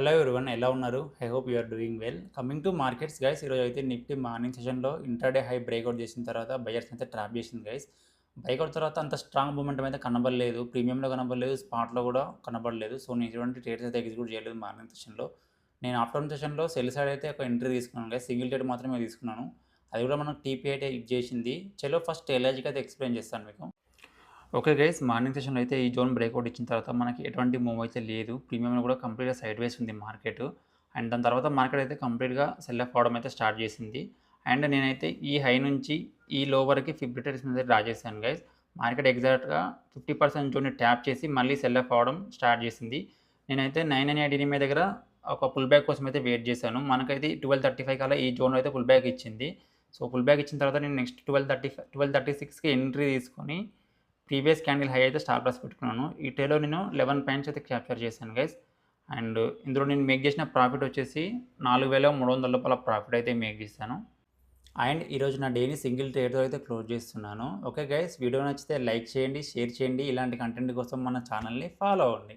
Hello everyone, ఎలా ఉన్నారు? I hope you are doing well. Coming to markets guys, ఈరోజు అయితే నిఫ్టీ మార్నింగ్ సెషన్లో ఇంట్రాడే హై బ్రేక్అవుట్ చేసిన తర్వాత బయర్స్ అయితే ట్రాప్ చేసింది గైస్. బ్రేక్అవుట్ తర్వాత అంత స్ట్రాంగ్ మూమెంట్ అయితే కనబడలేదు, ప్రీమియంలో కనబడలేదు, స్పాట్లో కూడా కనబడలేదు. సో నేను ఎటువంటి ట్రేడ్స్ అయితే ఎగ్జిక్యూట్ చేయలేదు మార్నింగ్ సెషన్లో. నేను ఆఫ్టర్నూన్ సెషన్లో సెల్ సైడ్ అయితే ఒక ఎంట్రీ తీసుకున్నాను గైస్, సింగిల్ ట్రేడ్ మాత్రమే తీసుకున్నాను. అది కూడా మనకు టీపీ అయితే హిట్ చేసింది. చలో ఫస్ట్ ఎల్ఐజీకి అయితే ఎక్స్ప్లెయిన్ చేస్తాను మీకు. ఓకే గైస్, మార్నింగ్ సెషన్లో అయితే ఈ జోన్ బ్రేక్అవుట్ ఇచ్చిన తర్వాత మనకి ఎటువంటి మూవ్ అయితే లేదు. ప్రీమియంలో కూడా కంప్లీట్గా సైడ్ వేస్ ఉంది మార్కెట్. అండ్ దాని తర్వాత మార్కెట్ అయితే కంప్లీట్గా సెల్ ఆఫ్ అవడం అయితే స్టార్ట్ చేసింది. అండ్ నేనైతే ఈ హై నుంచి ఈ లో వరకు ఫిబ్రిటరీస్ మీద డ్రా చేశాను గైస్. మార్కెట్ ఎగ్జాక్ట్గా 50% జోన్ని ట్యాప్ చేసి మళ్ళీ సెల్ ఆఫ్ అవడం స్టార్ట్ చేసింది. నేనైతే 998 దగ్గర ఒక పుల్ బ్యాక్ కోసం అయితే వెయిట్ చేశాను. మనకైతే 12:35 కల్లా ఈ జోన్ అయితే పుల్ బ్యాక్ ఇచ్చింది. సో పుల్ బ్యాక్ ఇచ్చిన తర్వాత నేను నెక్స్ట్ 12:36కి ఎంట్రీ తీసుకొని ప్రీవియస్ క్యాండిల్ హై అయితే స్టాప్ లాస్ పెట్టుకున్నాను. ఈ టేలో నేను 11 పాయింట్స్ అయితే క్యాప్చర్ చేశాను గైస్. అండ్ ఇందులో నేను మేక్ చేసిన ప్రాఫిట్ వచ్చేసి $4,300 ప్రాఫిట్ అయితే మేక్ చేశాను. అండ్ ఈరోజు నా డేని సింగిల్ ట్రేడ్తో అయితే క్లోజ్ చేస్తున్నాను. ఓకే గైస్, వీడియో నచ్చితే లైక్ చేయండి, షేర్ చేయండి. ఇలాంటి కంటెంట్ కోసం మన ఛానల్ని ఫాలో అవ్వండి.